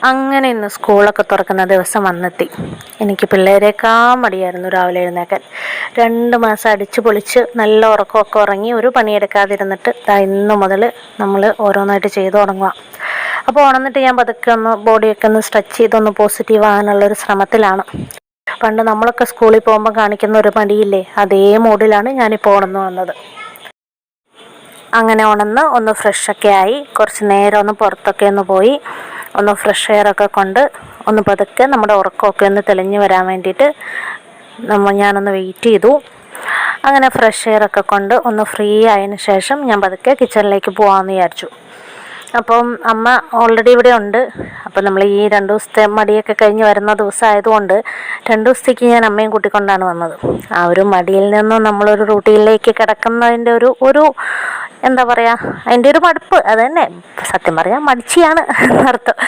അങ്ങനെ ഇന്ന് സ്കൂളൊക്കെ തുറക്കുന്ന ദിവസം വന്നെത്തി. എനിക്ക് പിള്ളേരേക്കാൾ മടിയായിരുന്നു രാവിലെ എഴുന്നേക്കാൻ. 2 മാസം അടിച്ച് പൊളിച്ച് നല്ല ഉറക്കമൊക്കെ ഉറങ്ങി ഒരു പണിയെടുക്കാതിരുന്നിട്ട് ഇന്ന് മുതൽ നമ്മൾ ഓരോന്നായിട്ട് ചെയ്തു തുടങ്ങുക. അപ്പോൾ ഉണർന്നിട്ട് ഞാൻ പതുക്കെ ഒന്ന് ബോഡിയൊക്കെ ഒന്ന് സ്ട്രെച്ച് ചെയ്തൊന്ന് പോസിറ്റീവ് ആകാനുള്ളൊരു ശ്രമത്തിലാണ്. പണ്ട് നമ്മളൊക്കെ സ്കൂളിൽ പോകുമ്പോൾ കാണിക്കുന്ന ഒരു മടിയില്ലേ, അതേ മൂഡിലാണ് ഞാനിപ്പോൾ ഉണർന്നു വന്നത്. അങ്ങനെ ഉണർന്ന് ഒന്ന് ഫ്രഷൊക്കെ ആയി കുറച്ച് നേരം ഒന്ന് പുറത്തൊക്കെ ഒന്ന് പോയി ഒന്ന് ഫ്രഷ് എയറൊക്കെ കൊണ്ട് ഒന്ന് പതുക്കെ നമ്മുടെ ഉറക്കമൊക്കെ ഒന്ന് തെളിഞ്ഞ് വരാൻ വേണ്ടിയിട്ട് ഞാനൊന്ന് വെയിറ്റ് ചെയ്തു. അങ്ങനെ ഫ്രഷ് എയറൊക്കെ കൊണ്ട് ഒന്ന് ഫ്രീ ആയതിനു ശേഷം ഞാൻ പതുക്കെ കിച്ചണിലേക്ക് പോകാമെന്ന് വിചാരിച്ചു. അപ്പം അമ്മ ഓൾറെഡി ഇവിടെ ഉണ്ട്. അപ്പം നമ്മൾ ഈ 2 ദിവസത്തെ മടിയൊക്കെ കഴിഞ്ഞ് വരുന്ന ദിവസമായതുകൊണ്ട് 2 ദിവസത്തേക്ക് ഞാൻ അമ്മയും കൂട്ടിക്കൊണ്ടാണ് വന്നത്. ആ ഒരു മടിയിൽ നിന്നും നമ്മളൊരു റൂട്ടീനിലേക്ക് കിടക്കുന്നതിൻ്റെ ഒരു എന്താ പറയുക, അതിൻ്റെ ഒരു മടുപ്പ്, അത് തന്നെ സത്യം പറയാം മടിച്ചിയാണ് എന്നർത്ഥം.